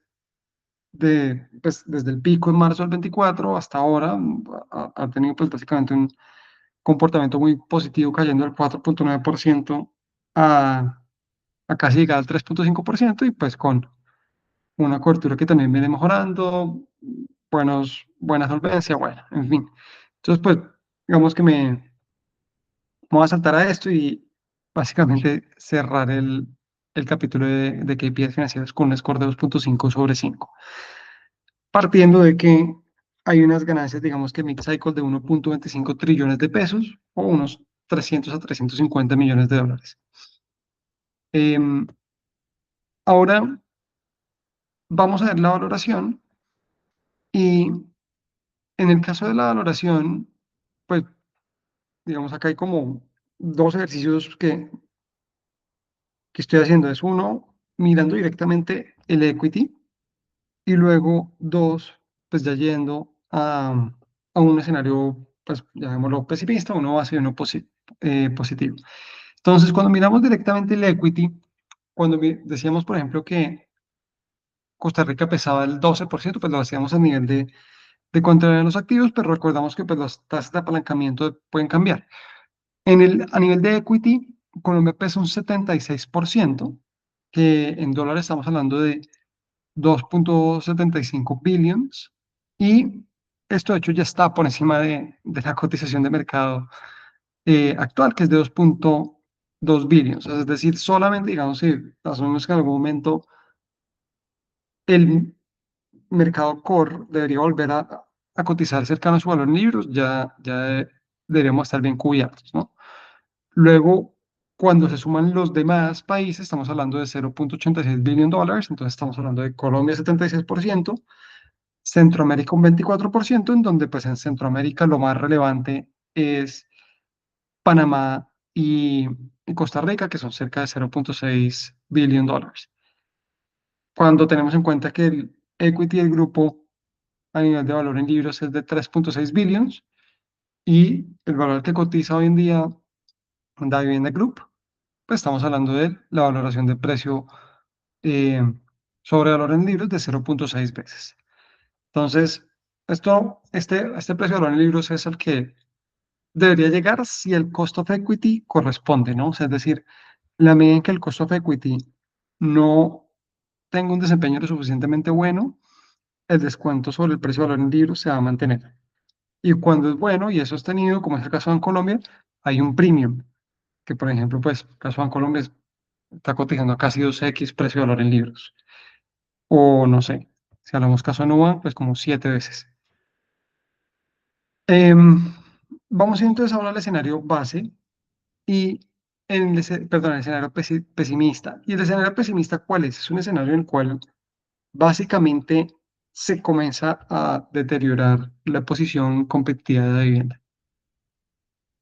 pues, desde el pico en marzo del 24 hasta ahora. Ha tenido pues básicamente un comportamiento muy positivo, cayendo del 4,9% a, a casi llegar al 3,5%, y pues con una cobertura que también viene mejorando, buena solvencia, bueno, en fin. Entonces, pues, digamos que me voy a saltar a esto y básicamente cerrar el capítulo de KPIs financieros con un score de 2,5 sobre 5, partiendo de que hay unas ganancias, digamos que mid-cycle de 1,25 trillones de pesos o unos 300 a 350 millones de dólares. Em, Ahora vamos a ver la valoración, y en el caso de la valoración, pues digamos acá hay como dos ejercicios que estoy haciendo. Es uno, mirando directamente el equity, y luego dos, pues ya yendo a un escenario, pues llamémoslo pesimista, uno base y uno positivo. Entonces, cuando miramos directamente el equity, cuando decíamos, por ejemplo, que Costa Rica pesaba el 12%, pues lo hacíamos a nivel de controlar en los activos, pero recordamos que pues, las tasas de apalancamiento pueden cambiar. A nivel de equity, Colombia pesa un 76%, que en dólares estamos hablando de 2,75 billions, y esto de hecho ya está por encima de la cotización de mercado actual, que es de 2.2 billones. Es decir, solamente, digamos, si asumimos que en algún momento el mercado core debería volver a cotizar cercano a su valor en libros, ya deberíamos estar bien cubiertos, ¿no? Luego, cuando se suman los demás países, estamos hablando de 0.86 billion dólares, entonces estamos hablando de Colombia 76%, Centroamérica un 24%, en donde pues en Centroamérica lo más relevante es Panamá y Costa Rica, que son cerca de 0.6 billion dólares. Cuando tenemos en cuenta que el equity del grupo a nivel de valor en libros es de 3.6 billions y el valor que cotiza hoy en día Da Vivienda Group, pues estamos hablando de la valoración de precio eh, sobre valor en libros de 0.6 veces. Entonces, este precio de valor en libros es el que debería llegar si el cost of equity corresponde, ¿no? O sea, es decir, la medida en que el cost of equity no tenga un desempeño lo suficientemente bueno, el descuento sobre el precio de valor en libros se va a mantener. Y cuando es bueno y es sostenido, como es el caso en Colombia, hay un premium, que por ejemplo, pues, el caso en Colombia está cotizando a casi 2x precio de valor en libros. O no sé, si hablamos caso de UVA, pues como 7 veces. Em, Vamos entonces a hablar del escenario base y perdón, el escenario pesimista. ¿Y el escenario pesimista cuál es? Es un escenario en el cual básicamente se comienza a deteriorar la posición competitiva de la vivienda.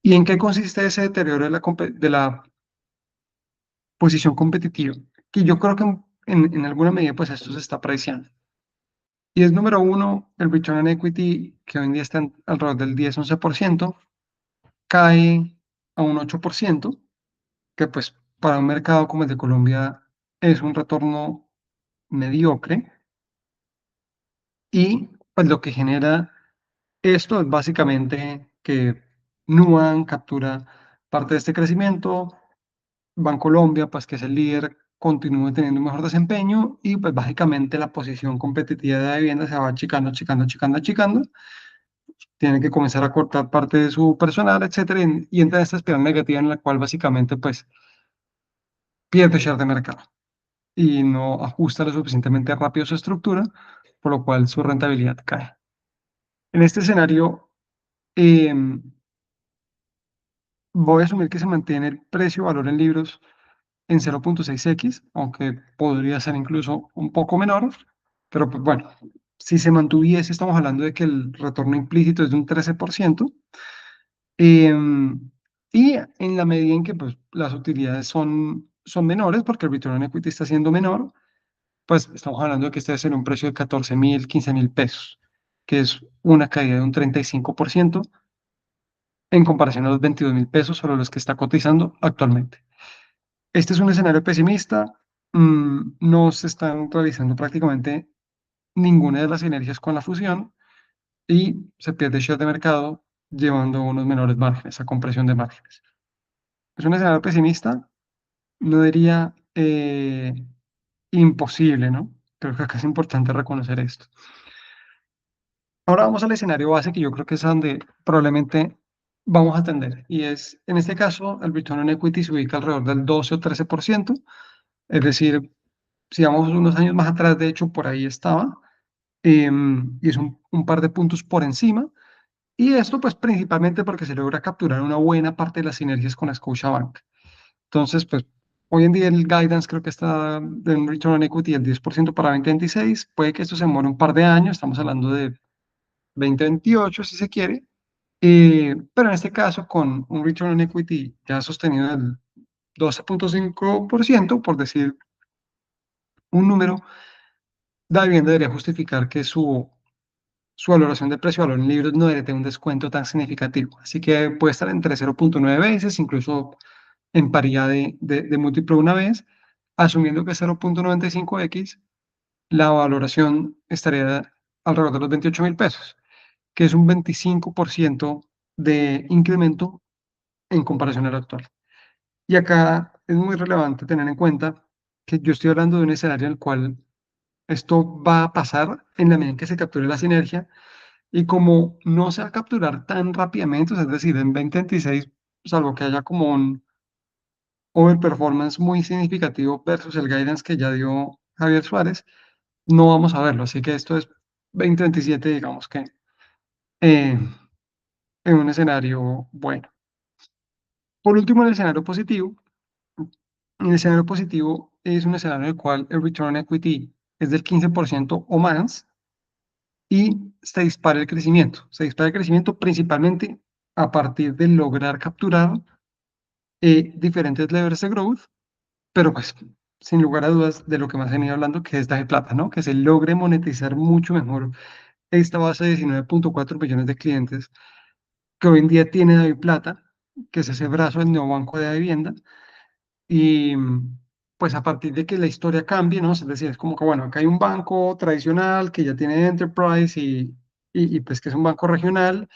¿Y en qué consiste ese deterioro de la posición competitiva? Que yo creo que en alguna medida pues esto se está apreciando. Y es número uno, el return on equity, que hoy en día está alrededor del 10-11%, cae a un 8%, que pues para un mercado como el de Colombia es un retorno mediocre. Y pues lo que genera esto es básicamente que Nuban captura parte de este crecimiento, Bancolombia, pues que es el líder, continúa teniendo un mejor desempeño y pues básicamente la posición competitiva de la vivienda se va achicando, achicando, achicando, achicando. Tienen que comenzar a cortar parte de su personal, etcétera, y entra en esta espiral negativa en la cual básicamente pues pierde share de mercado y no ajusta lo suficientemente rápido su estructura, por lo cual su rentabilidad cae. En este escenario, em, voy a asumir que se mantiene el precio-valor en libros en 0.6x, aunque podría ser incluso un poco menor, pero pues bueno, si se mantuviese, estamos hablando de que el retorno implícito es de un 13%, em, y en la medida en que pues, las utilidades son menores, porque el return on equity está siendo menor, pues estamos hablando de que este debe ser un precio de 14.000, 15.000 pesos, que es una caída de un 35% en comparación a los 22.000 pesos sobre los que está cotizando actualmente. Este es un escenario pesimista. No se están realizando prácticamente ninguna de las sinergias con la fusión y se pierde share de mercado llevando unos menores márgenes, a compresión de márgenes. Es un escenario pesimista, no diría imposible, ¿no? Creo que acá es importante reconocer esto. Ahora vamos al escenario base que yo creo que es a donde probablemente vamos a atender y es, en este caso, el return on equity se ubica alrededor del 12 o 13%, es decir, si vamos unos años más atrás, de hecho, por ahí estaba, y es un par de puntos por encima. Y esto, pues, principalmente porque se logra capturar una buena parte de las sinergias con Scotiabank. Entonces, pues, hoy en día el guidance creo que está de un return on equity del 10% para 2026. Puede que esto se demore un par de años, estamos hablando de 2028, si se quiere. Pero en este caso, con un return on equity ya sostenido del 12.5%, por decir un número, la vivienda debería justificar que su valoración de precio-valor en libros no debería tener un descuento tan significativo. Así que puede estar entre 0.9 veces, incluso en paridad de múltiplo una vez, asumiendo que 0.95x, la valoración estaría alrededor de los 28.000 pesos, que es un 25% de incremento en comparación al actual. Y acá es muy relevante tener en cuenta que yo estoy hablando de un escenario en el cual esto va a pasar en la medida en que se capture la sinergia y como no se va a capturar tan rápidamente, o sea, es decir, en 2026 salvo que haya como un overperformance muy significativo versus el guidance que ya dio Javier Suárez, no vamos a verlo. Así que esto es 2027, digamos que eh, en un escenario bueno. Por último, el escenario positivo es un escenario en el cual el return on equity es del 15% o más y se dispara el crecimiento. Se dispara el crecimiento principalmente a partir de lograr capturar diferentes levers de growth, pero pues sin lugar a dudas de lo que más he venido hablando, que es de plata, ¿no? Que se logre monetizar mucho mejor esta base de 19.4 millones de clientes que hoy en día tiene DaviPlata, que es ese brazo del neobanco de vivienda. Y pues a partir de que la historia cambie, ¿no? Es decir, es como que, bueno, acá hay un banco tradicional que ya tiene Enterprise pues que es un banco regional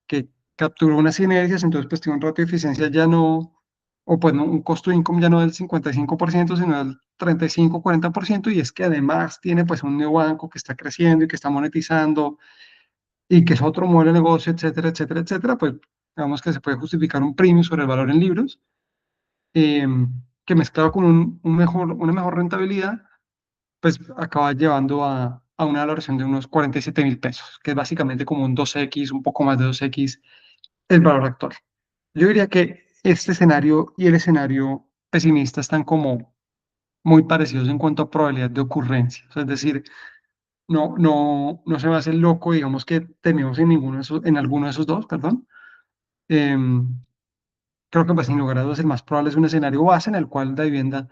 que capturó unas sinergias, entonces pues tiene un ratio de eficiencia ya no, o pues no, un costo de income ya no del 55%, sino del 35-40%, y es que además tiene pues un neobanco que está creciendo y que está monetizando y que es otro modelo de negocio, etcétera, etcétera, etcétera, pues digamos que se puede justificar un premio sobre el valor en libros, eh, que mezclado con una mejor rentabilidad, pues acaba llevando a una valoración de unos 47.000 pesos, que es básicamente como un 2x, un poco más de 2x el valor actual. Yo diría que este escenario y el escenario pesimista están como muy parecidos en cuanto a probabilidad de ocurrencia. O sea, es decir, no se me hace loco, digamos, que terminemos en ninguno de esos, en alguno de esos dos, perdón. Em, Creo que pues sin lugar a dudas el más probable es un escenario base en el cual la vivienda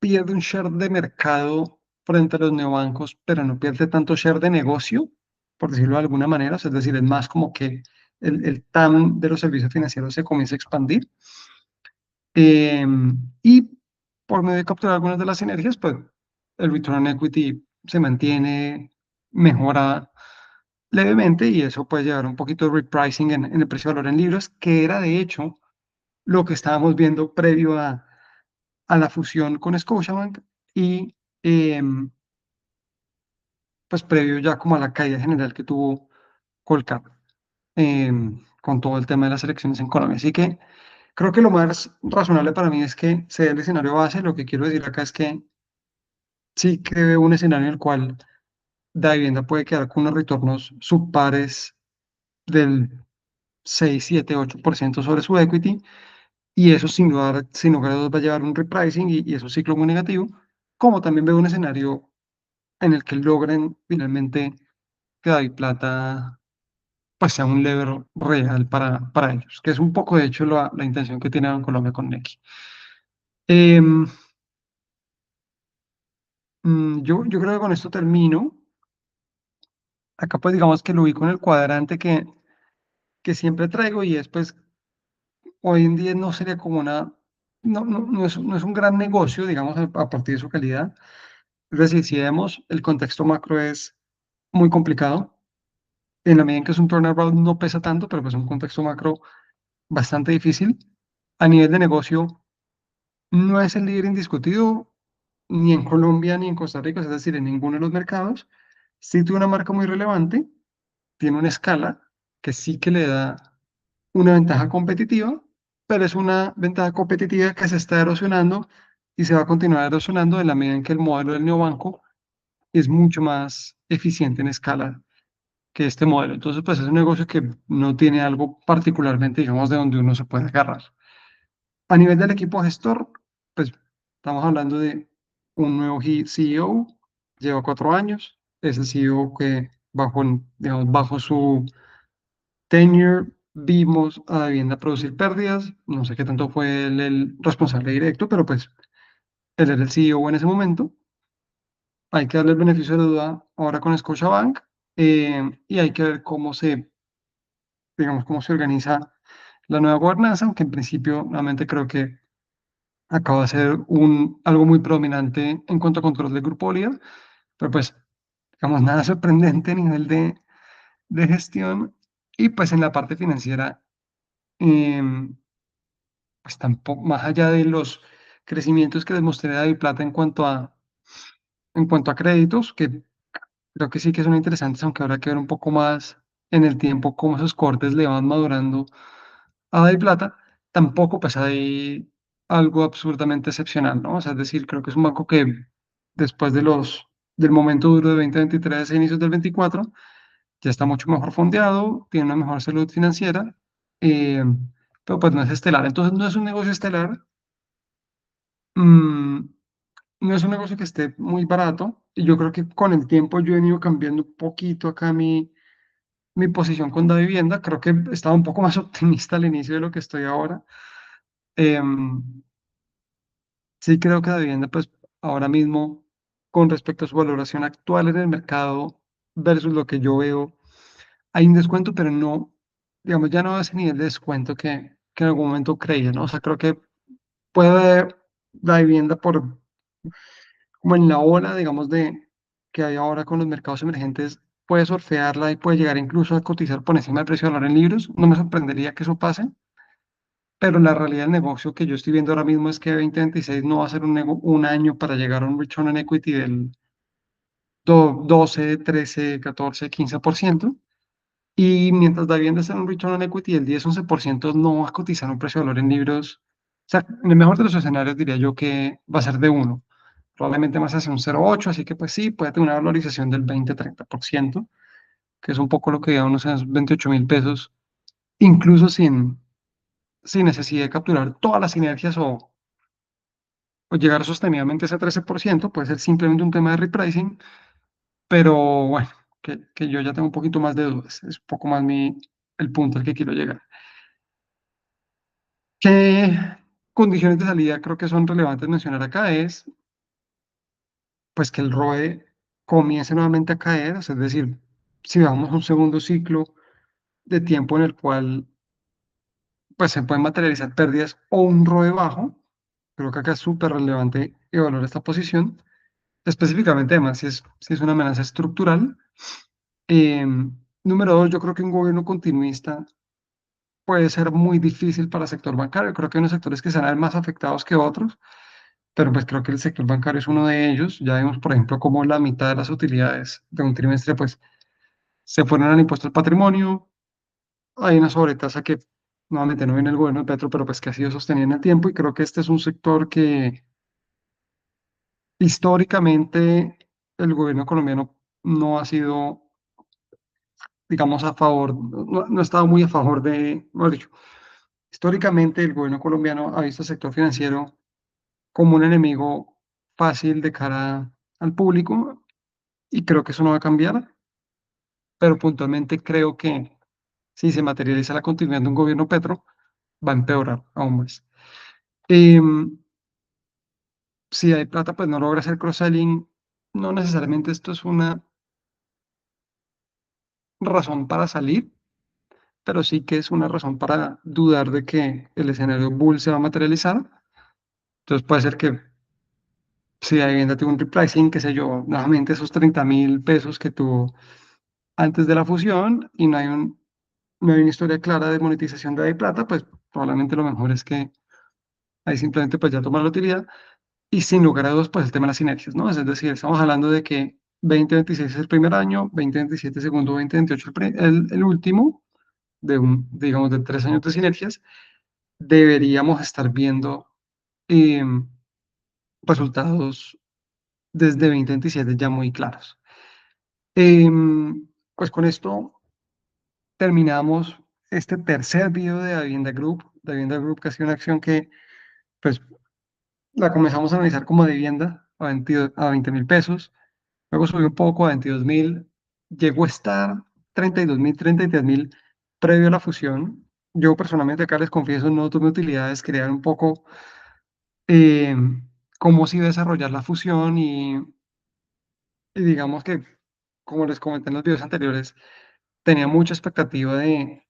pierde un share de mercado frente a los neobancos, pero no pierde tanto share de negocio, por decirlo de alguna manera. O sea, es decir, es más como que el TAM de los servicios financieros se comienza a expandir. Y por medio de capturar algunas de las sinergias, pues el return on equity se mantiene, mejora levemente y eso puede llevar un poquito de repricing en el precio de valor en libros, que era de hecho lo que estábamos viendo previo a la fusión con Scotiabank y em, pues previo ya como a la caída general que tuvo Colcap con todo el tema de las elecciones en Colombia. Así que creo que lo más razonable para mí es que sea el escenario base. Lo que quiero decir acá es que sí que veo un escenario en el cual la vivienda puede quedar con unos retornos subpares del 6, 7, 8% sobre su equity, y eso sin lugar a dudas va a llevar un repricing y eso ciclo muy negativo, como también veo un escenario en el que logren finalmente que David Plata pues sea un lever real para ellos, que es un poco de hecho la intención que tiene Colombia con Nequi. Em, yo creo que con esto termino. Acá pues digamos que lo vi con el cuadrante que siempre traigo y después hoy en día no sería como no es un gran negocio, digamos, a partir de su calidad. Es decir, si vemos, el contexto macro es muy complicado. En la medida en que es un turnaround no pesa tanto, pero pues un contexto macro bastante difícil. A nivel de negocio, no es el líder indiscutido ni en Colombia ni en Costa Rica, es decir, en ninguno de los mercados. Sí tiene una marca muy relevante, tiene una escala que sí que le da una ventaja competitiva, pero es una ventaja competitiva que se está erosionando y se va a continuar erosionando en la medida en que el modelo del neobanco es mucho más eficiente en escala que este modelo. Entonces, pues es un negocio que no tiene algo particularmente, digamos, de donde uno se puede agarrar. A nivel del equipo gestor, pues estamos hablando de un nuevo CEO, lleva 4 años, es el CEO que digamos, bajo su tenure vimos a Vivienda producir pérdidas, no sé qué tanto fue él el responsable directo, pero pues él era el CEO en ese momento. Hay que darle el beneficio de la duda ahora con Scotiabank, y hay que ver digamos, cómo se organiza la nueva gobernanza, aunque en principio realmente creo que acaba de ser algo muy predominante en cuanto a control del Grupo Bolívar, pero pues, digamos, nada sorprendente a nivel de gestión. Y pues en la parte financiera, em, pues tampoco, más allá de los crecimientos que demostré de David Plata en cuanto a créditos, que creo que sí que son interesantes, aunque habrá que ver un poco más en el tiempo cómo esos cortes le van madurando a Plata, tampoco pues hay algo absurdamente excepcional, ¿no? O sea, es decir, creo que es un banco que después del momento duro de 2023 e inicios del 24, ya está mucho mejor fondeado, tiene una mejor salud financiera, eh, pero pues no es estelar. Entonces no es un negocio estelar, mm, no es un negocio que esté muy barato, y yo creo que con el tiempo yo he ido cambiando un poquito acá mi posición con la vivienda. Creo que estaba un poco más optimista al inicio de lo que estoy ahora. Em, sí creo que la vivienda, pues ahora mismo, con respecto a su valoración actual en el mercado versus lo que yo veo, hay un descuento, pero no, digamos, ya no a ese nivel de descuento que en algún momento creía, ¿no? O sea, creo que puede haber la vivienda por, como en la ola, digamos, de que hay ahora con los mercados emergentes, puede surfearla y puede llegar incluso a cotizar por encima del precio de valor en libros. No me sorprendería que eso pase, pero la realidad del negocio que yo estoy viendo ahora mismo es que 2026 no va a ser un año para llegar a un return on equity del 12, 13, 14, 15%. Y mientras la vivienda está en un return on equity del 10, 11%, no va a cotizar un precio de valor en libros. O sea, en el mejor de los escenarios diría yo que va a ser de uno, probablemente más hacia un 0,8, así que pues sí, puede tener una valorización del 20, 30%, que es un poco lo que da unos 28.000 pesos, incluso sin necesidad de capturar todas las sinergias o llegar sostenidamente a ese 13%. Puede ser simplemente un tema de repricing, pero bueno, que yo ya tengo un poquito más de dudas, es un poco más el punto al que quiero llegar. ¿Qué condiciones de salida creo que son relevantes mencionar acá? Es pues que el ROE comience nuevamente a caer, o sea, es decir, si vamos a un segundo ciclo de tiempo en el cual pues se pueden materializar pérdidas o un ROE bajo, creo que acá es súper relevante evaluar esta posición, específicamente además si es una amenaza estructural. Eh, Número dos, yo creo que un gobierno continuista puede ser muy difícil para el sector bancario. Creo que hay unos sectores que serán más afectados que otros, pero pues creo que el sector bancario es uno de ellos. Ya vimos, por ejemplo, cómo la mitad de las utilidades de un trimestre pues se fueron al impuesto al patrimonio. Hay una sobretasa que nuevamente no viene el gobierno de Petro, pero pues que ha sido sostenida en el tiempo, y creo que este es un sector que históricamente el gobierno colombiano no ha sido, digamos, a favor, no ha estado muy a favor de, mejor dicho, históricamente el gobierno colombiano ha visto al sector financiero como un enemigo fácil de cara al público, y creo que eso no va a cambiar, pero puntualmente creo que si se materializa la continuidad de un gobierno Petro, va a empeorar aún más. Em, si hay plata, pues no logra hacer cross-selling. No necesariamente esto es una razón para salir, pero sí que es una razón para dudar de que el escenario bull se va a materializar. Entonces puede ser que si la vivienda tuvo un repricing, qué sé yo, nuevamente esos 30.000 pesos que tuvo antes de la fusión, y no hay una historia clara de monetización de plata, pues probablemente lo mejor es que ahí simplemente pues ya tomar la utilidad. Y sin lugar a dudas, pues el tema de las sinergias, ¿no? Es decir, estamos hablando de que 2026 es el primer año, 2027 segundo, 2028 el último, digamos, de 3 años de sinergias. Deberíamos estar viendo em, resultados desde 2027 ya muy claros. Pues con esto terminamos este tercer video de Davivienda Group. Davivienda Group, que ha sido una acción que pues la comenzamos a analizar como vivienda a 20.000 pesos. Luego subió un poco a 22.000, llegó a estar 32.000, 33.000 previo a la fusión. Yo personalmente acá les confieso, no tuve utilidades, crear un poco eh, cómo se iba a desarrollar la fusión, y digamos que, como les comenté en los videos anteriores, tenía mucha expectativa de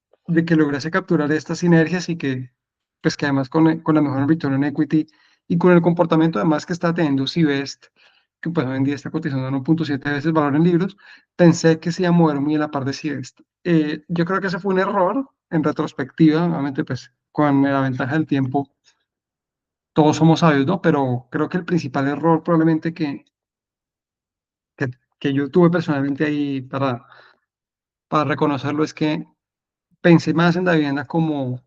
que lograse capturar estas sinergias, y que, pues que además con la mejor return on equity y con el comportamiento además que está teniendo Civest, que pues hoy en día está cotizando en 1,7 veces valor en libros, pensé que se iba a mover muy a la par de Civest. Yo creo que ese fue un error en retrospectiva, obviamente pues con la ventaja del tiempo todos somos sabios, ¿no? Pero creo que el principal error probablemente que, que yo tuve personalmente ahí para reconocerlo es que pensé más en la vivienda como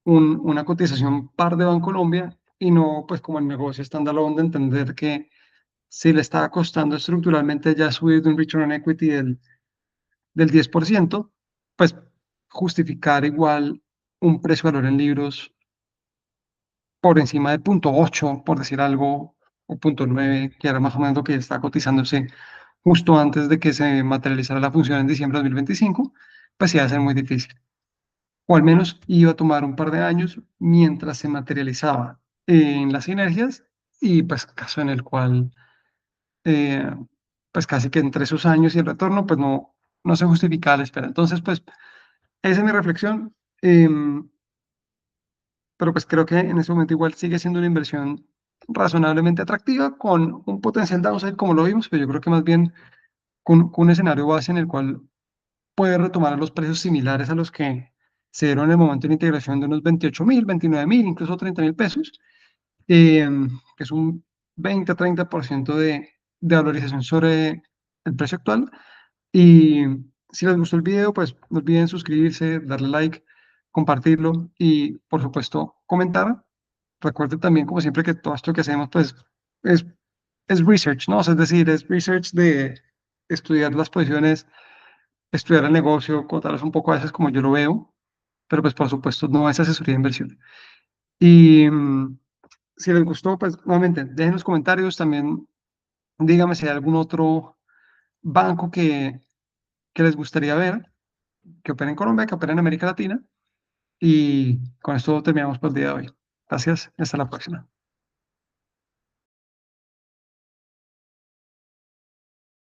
una cotización par de Bancolombia y no pues como el negocio standalone de entender que si le está costando estructuralmente ya subir de un return on equity del 10%, pues justificar igual un precio valor en libros por encima de 0,8, por decir algo, o 0,9, que era más o menos lo que está cotizándose justo antes de que se materializara la función en diciembre de 2025, pues iba a ser muy difícil. O al menos iba a tomar un par de años mientras se materializaba en las sinergias y pues caso en el cual eh, pues casi que entre esos años y el retorno pues no se justificaba la espera. Entonces pues esa es mi reflexión. Pero pues creo que en ese momento igual sigue siendo una inversión razonablemente atractiva con un potencial downside como lo vimos, pero yo creo que más bien con un escenario base en el cual puede retomar a los precios similares a los que se dieron en el momento de la integración de unos 28.000, 29.000, incluso 30.000 pesos, eh, que es un 20-30% de valorización sobre el precio actual. Y si les gustó el video, pues no olviden suscribirse, darle like, compartirlo y por supuesto comentar. Recuerden también, como siempre, que todo esto que hacemos, pues, es, es research, ¿no? O sea, es decir, es research de estudiar las posiciones, estudiar el negocio, contarles un poco a veces como yo lo veo, pero pues por supuesto no es asesoría de inversión. Y si les gustó, pues nuevamente, dejen los comentarios, también díganme si hay algún otro banco que les gustaría ver, que opere en Colombia, que opere en América Latina. Y con esto terminamos por el día de hoy. Gracias, hasta la próxima.